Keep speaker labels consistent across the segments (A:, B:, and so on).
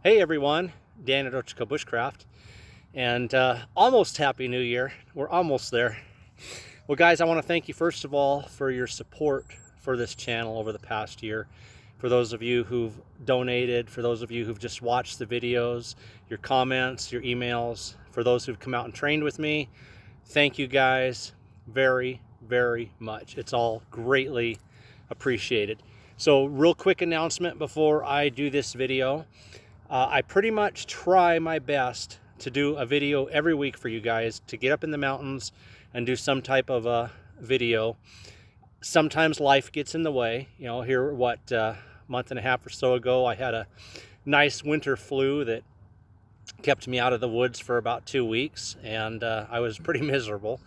A: Hey everyone, Dan at Bushcraft, and almost Happy New Year. We're almost there. Well guys, I want to thank you first of all for your support for this channel over the past year. For those of you who've donated, for those of you who've just watched the videos, your comments, your emails, for those who've come out and trained with me, thank you guys very, very much. It's all greatly appreciated. So real quick announcement before I do this video. I pretty much try my best to do a video every week for you guys, to get up in the mountains and do some type of a video. Sometimes life gets in the way. You know, here, month and a half or so ago, I had a nice winter flu that kept me out of the woods for about 2 weeks, and I was pretty miserable.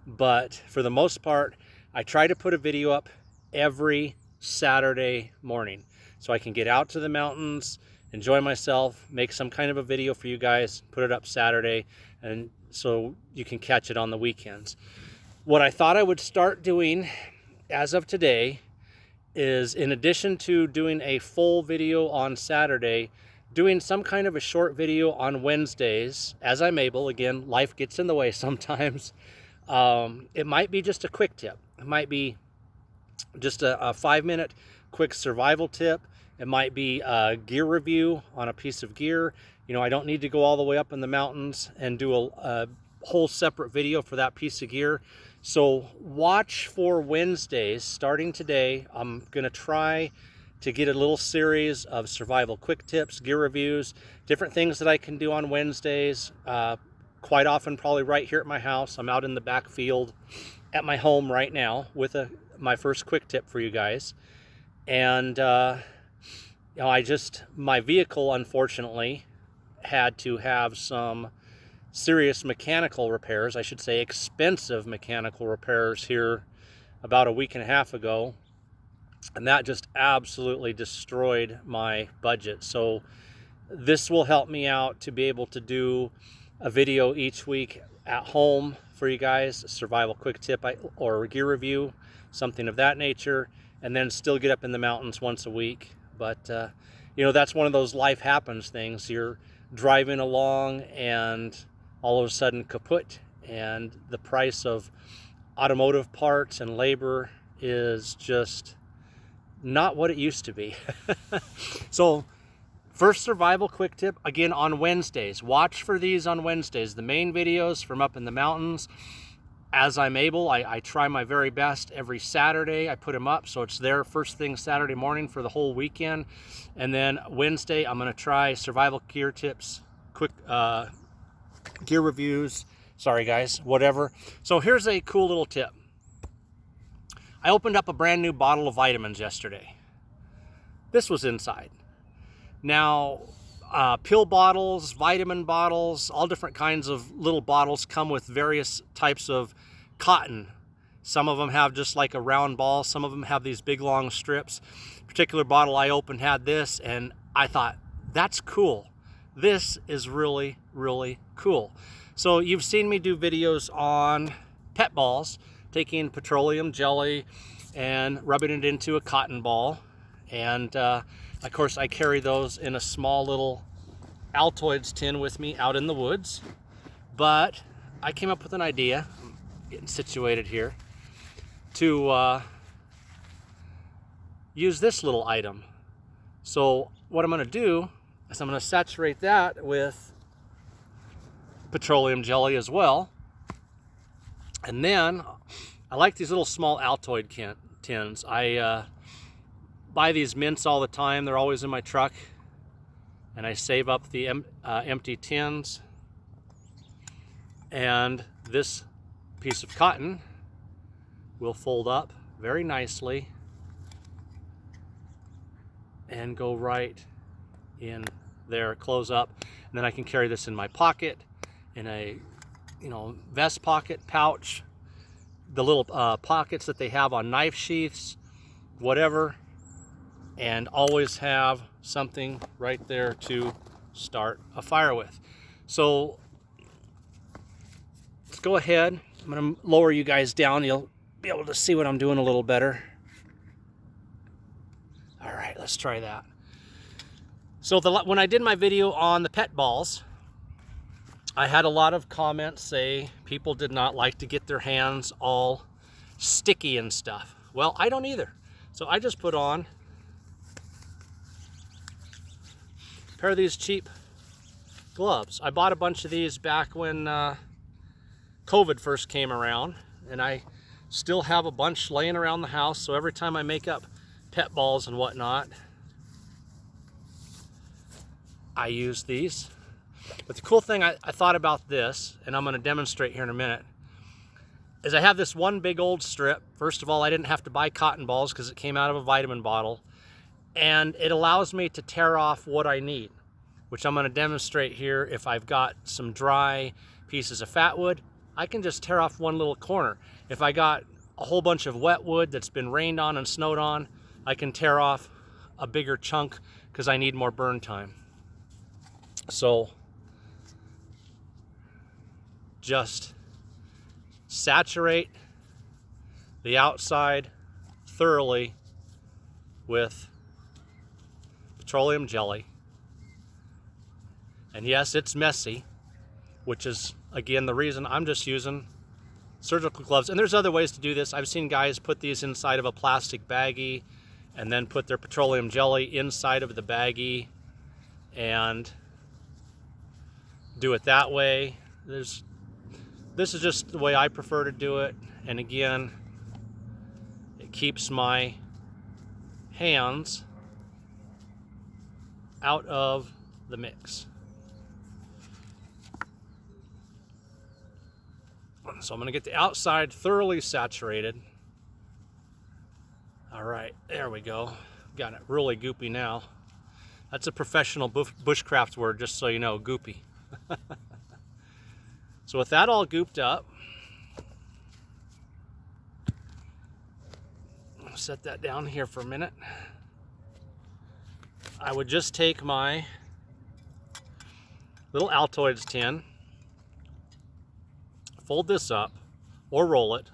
A: But for the most part, I try to put a video up every Saturday morning so I can get out to the mountains, enjoy myself, make some kind of a video for you guys, put it up Saturday, and so you can catch it on the weekends. What I thought I would start doing as of today is, in addition to doing a full video on Saturday, doing some kind of a short video on Wednesdays as I'm able. Again, life gets in the way sometimes. It might be just a quick tip. It might be just a 5-minute quick survival tip. It might be a gear review on a piece of gear. You know, I don't need to go all the way up in the mountains and do a whole separate video for that piece of gear. So watch for Wednesdays starting today. I'm going to try to get a little series of survival quick tips, gear reviews, different things that I can do on Wednesdays. Quite often probably right here at my house. I'm out in the back field at my home right now with my first quick tip for you guys. And you know, my vehicle unfortunately had to have some serious mechanical repairs, I should say expensive mechanical repairs, here about a week and a half ago. And that just absolutely destroyed my budget. So this will help me out to be able to do a video each week at home for you guys, a survival quick tip or a gear review, something of that nature, and then still get up in the mountains once a week. But you know, that's one of those life happens things. You're driving along and all of a sudden kaput, and the price of automotive parts and labor is just not what it used to be. So first survival quick tip, again, on Wednesdays. Watch for these on Wednesdays. The main videos from up in the mountains, as I'm able, I try my very best every Saturday. I put them up so it's there first thing Saturday morning for the whole weekend. And then Wednesday, I'm going to try survival gear tips, quick gear reviews. Sorry guys, whatever. So here's a cool little tip. I opened up a brand new bottle of vitamins yesterday. This was inside. Now, pill bottles, vitamin bottles, all different kinds of little bottles come with various types of cotton. Some of them have just like a round ball. Some of them have these big long strips. Particular bottle I opened had this, and I thought, that's cool. This is really, really cool. So you've seen me do videos on pet balls, taking petroleum jelly and rubbing it into a cotton ball. And of course, I carry those in a small little Altoids tin with me out in the woods. But I came up with an idea, I'm getting situated here, to use this little item. So what I'm going to do is I'm going to saturate that with petroleum jelly as well. And then I like these little small Altoid tins. I buy these mints all the time. They're always in my truck, and I save up the empty tins. And this piece of cotton will fold up very nicely and go right in there, close up, and then I can carry this in my pocket, in a vest pocket, pouch, the little pockets that they have on knife sheaths, whatever, and always have something right there to start a fire with. So let's go ahead. I'm going to lower you guys down. You'll be able to see what I'm doing a little better. All right, let's try that. So when I did my video on the pet balls, I had a lot of comments say people did not like to get their hands all sticky and stuff. Well, I don't either. So I just put on a pair of these cheap gloves. I bought a bunch of these back when COVID first came around, and I still have a bunch laying around the house. So every time I make up pet balls and whatnot, I use these. But the cool thing I thought about this, and I'm going to demonstrate here in a minute, is I have this one big old strip. First of all, I didn't have to buy cotton balls because it came out of a vitamin bottle. And it allows me to tear off what I need, which I'm going to demonstrate here. If I've got some dry pieces of fat wood, I can just tear off one little corner. If I got a whole bunch of wet wood that's been rained on and snowed on, I can tear off a bigger chunk because I need more burn time. So just saturate the outside thoroughly with petroleum jelly. And yes, it's messy, which is again the reason I'm just using surgical gloves. And there's other ways to do this. I've seen guys put these inside of a plastic baggie and then put their petroleum jelly inside of the baggie and do it that way. This is just the way I prefer to do it. And again, it keeps my hands out of the mix. So I'm going to get the outside thoroughly saturated. All right, there we go. Got it really goopy now. That's a professional bushcraft word, just so you know, goopy. So with that all gooped up, I'll set that down here for a minute. I would just take my little Altoids tin, fold this up or roll it,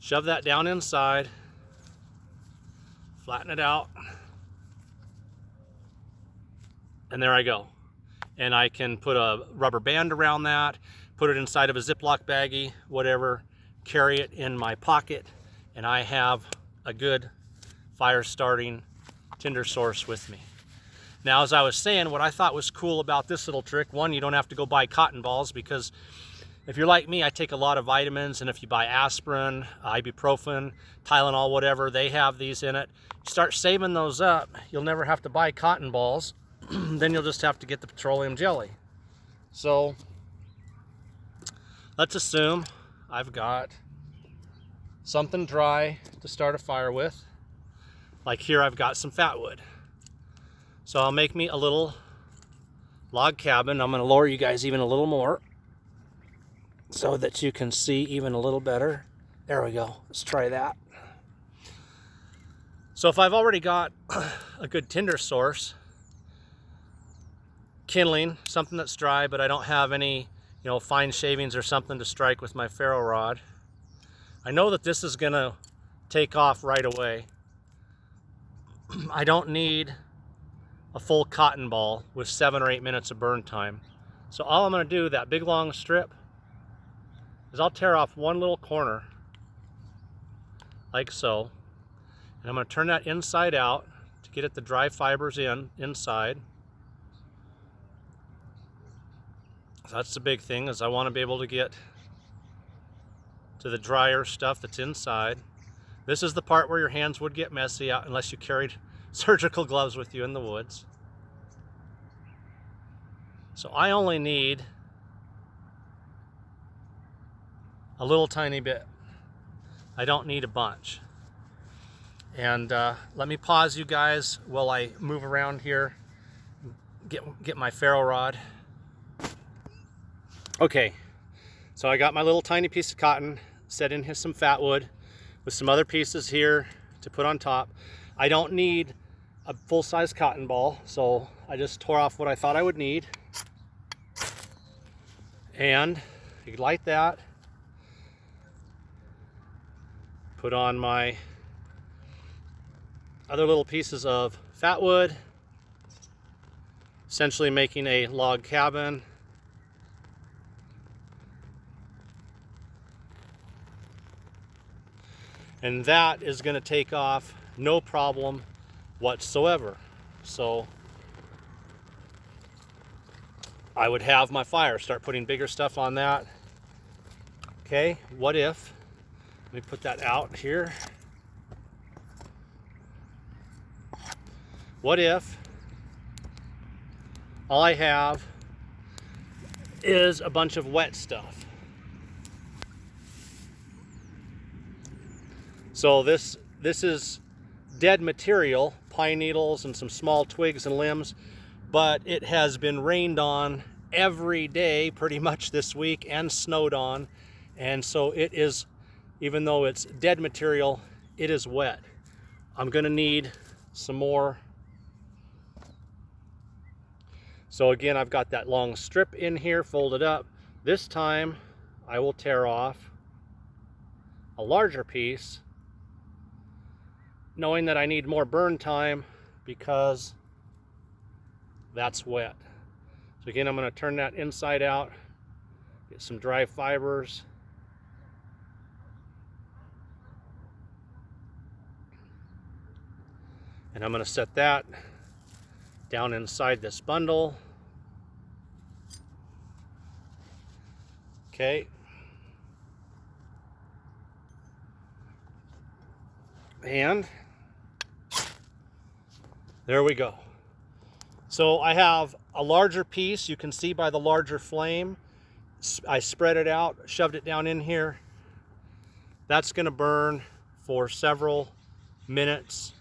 A: shove that down inside, flatten it out, and there I go. And I can put a rubber band around that, put it inside of a Ziploc baggie, whatever, carry it in my pocket, and I have a good fire starting tinder source with me. Now, as I was saying, what I thought was cool about this little trick, one, you don't have to go buy cotton balls, because if you're like me, I take a lot of vitamins, and if you buy aspirin, ibuprofen, Tylenol, whatever, they have these in it. You start saving those up, you'll never have to buy cotton balls. Then you'll just have to get the petroleum jelly. So let's assume I've got something dry to start a fire with. Like here, I've got some fat wood. So I'll make me a little log cabin. I'm going to lower you guys even a little more so that you can see even a little better. There we go. Let's try that. So if I've already got a good tinder source, kindling, something that's dry, but I don't have any, fine shavings or something to strike with my ferro rod, I know that this is gonna take off right away. I don't need a full cotton ball with 7 or 8 minutes of burn time. So all I'm gonna do, that big long strip, is I'll tear off one little corner, like so, and I'm gonna turn that inside out to get at the dry fibers inside. So that's the big thing, is I want to be able to get to the drier stuff that's inside. This is the part where your hands would get messy out unless you carried surgical gloves with you in the woods. So I only need a little tiny bit. I don't need a bunch. And let me pause you guys while I move around here, get my ferro rod. Okay, so I got my little tiny piece of cotton, set in here some fat wood with some other pieces here to put on top. I don't need a full-size cotton ball, so I just tore off what I thought I would need. And you can light that, put on my other little pieces of fat wood, essentially making a log cabin. And that is going to take off no problem whatsoever. So I would have my fire, start putting bigger stuff on that. Okay, what if, let me put that out here. What if all I have is a bunch of wet stuff? So this is dead material, pine needles and some small twigs and limbs, but it has been rained on every day pretty much this week and snowed on. And so it is, even though it's dead material, it is wet. I'm gonna need some more. So again, I've got that long strip in here folded up. This time I will tear off a larger piece, knowing that I need more burn time because that's wet. So again, I'm going to turn that inside out, get some dry fibers. And I'm going to set that down inside this bundle. Okay. And there we go. So I have a larger piece. You can see by the larger flame. I spread it out, shoved it down in here. That's going to burn for several minutes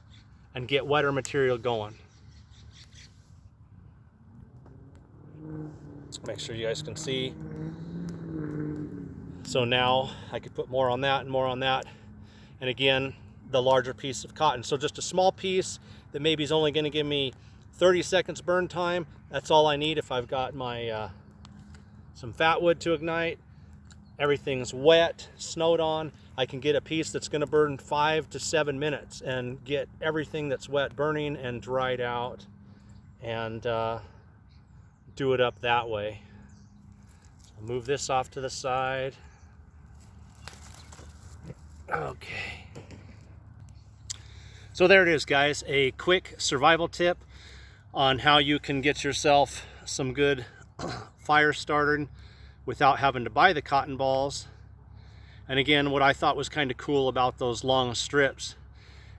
A: and get wetter material going. Make sure you guys can see. So now I could put more on that and more on that. And again, the larger piece of cotton. So just a small piece that maybe is only going to give me 30 seconds burn time. That's all I need if I've got my some fat wood to ignite. Everything's wet, snowed on. I can get a piece that's going to burn 5 to 7 minutes and get everything that's wet burning and dried out, and do it up that way. So move this off to the side. Okay. So there it is, guys, a quick survival tip on how you can get yourself some good fire started without having to buy the cotton balls. And again, what I thought was kind of cool about those long strips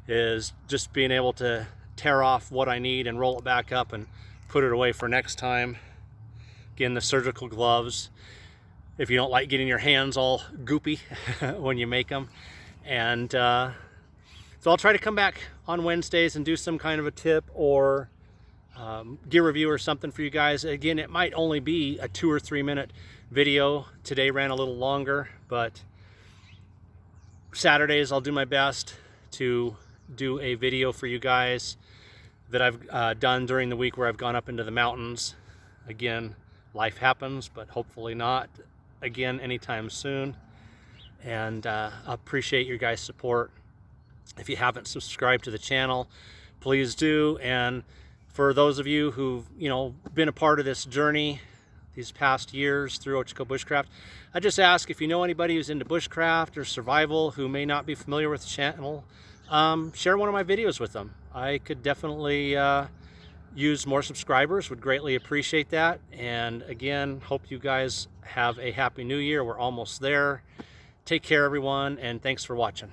A: is just being able to tear off what I need and roll it back up and put it away for next time. Again, the surgical gloves, if you don't like getting your hands all goopy when you make them. And so I'll try to come back on Wednesdays and do some kind of a tip or gear review or something for you guys. Again, it might only be a 2 or 3 minute video. Today ran a little longer, but Saturdays I'll do my best to do a video for you guys that I've done during the week where I've gone up into the mountains. Again, life happens, but hopefully not again anytime soon. And I appreciate your guys' support. If you haven't subscribed to the channel, please do. And for those of you who've been a part of this journey these past years through Ochiko Bushcraft, I just ask, if you know anybody who's into bushcraft or survival who may not be familiar with the channel, share one of my videos with them. I could definitely use more subscribers, would greatly appreciate that. And again, hope you guys have a happy new year. We're almost there. Take care, everyone, and thanks for watching.